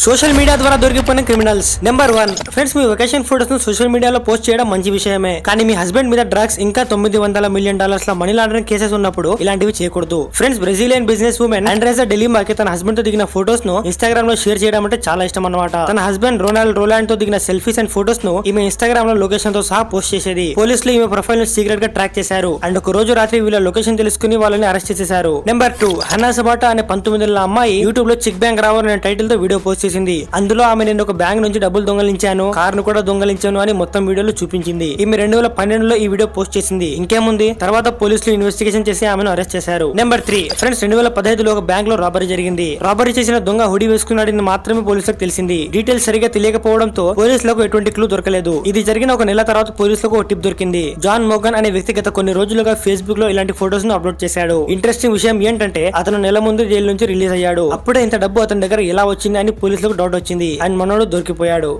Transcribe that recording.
Social media ద్వారా దొరికిపోయిన criminals. Number 1. Friends, మీ vacation photos ను social మీడియాలో పోస్ట్ చేయడం మంచి విషయమే, కానీ మీ హస్బెండ్ మీద డ్రగ్స్ ఇంకా $900 మిలియన్ మనీ లాండరింగ్ కేసెస్ ఉన్నప్పుడు ఇలాంటివి చేయకూడదు. ఫ్రెండ్స్, బ్రెజిలియన్ బిజినెస్ ఉమెన్ ఆండ్రెసా డెలిమాకి తన హస్బెండ్ తో దిగిన ఫోటోస్ ను ఇన్స్టాగ్రామ్ లో షేర్ చేయడం అంటే చాలా ఇష్టం అన్నమాట. తన హస్బెండ్ రోలాండ్ తో దిగిన సెల్ఫీస్ అండ్ ఫోటోస్ ను ఈమె ఇన్స్టాగ్రామ్ లో లొకేషన్ తో సహా పోస్ట్ చేసేది. పోలీసులు ఈమె ప్రొఫైల్ ను సీక్రెట్ గా ట్రాక్ చేశారు అండ్ ఒక రోజు రాత్రి వీళ్ళ లొకేషన్ తెలుసుకుని వాళ్ళని అరెస్ట్ చేశారు. నెంబర్ 2. హన్నా సబాటా అనే 19 ఏళ్ల అమ్మాయి యూట్యూబ్ లో చిక్ బ్యాంక్ రావర్ అనే టైటిల్ తో వీడియో పోస్ట్ చేసింది. అందులో ఆమె నేను ఒక బ్యాంక్ నుంచి డబ్బులు దొంగలించాను, కారును కూడా దొంగలించాను అని మొత్తం వీడియోలో చూపించింది. ఈమె 2012లో ఈ వీడియో పోస్ట్ చేసింది. ఇంకేముంది, తర్వాత పోలీసులు ఇన్వెస్టిగేషన్ చేసి ఆమెను అరెస్ట్ చేశారు. నెంబర్ 3. ఫ్రెండ్స్, 2015లో ఒక బ్యాంక్ లో రాబరీ జరిగింది. రాబరీ చేసిన దొంగ హుడీ వేసుకున్నాడని మాత్రమే పోలీసులకు తెలిసింది. డీటెయిల్స్ సరిగా తెలియకపోవడంతో పోలీసులకు ఎటువంటి క్లూ దొరకలేదు. ఇది జరిగిన ఒక నెల తర్వాత పోలీసులకు ఒక టిప్ దొరికింది. జాన్ మోగన్ అనే వ్యక్తి గత కొన్ని రోజులుగా ఫేస్బుక్ లో ఇలాంటి ఫోటోస్ ను అప్లోడ్ చేశాడు. ఇంట్రెస్టింగ్ విషయం ఏంటంటే అతను నెల ముందు జైలు నుంచి రిలీజ్ అయ్యాడు. అప్పుడే ఇంత డబ్బు అతని దగ్గర ఎలా వచ్చింది అని పోలీసులకు డౌట్ వచ్చింది అండ్ మనోడు దొరికిపోయాడు.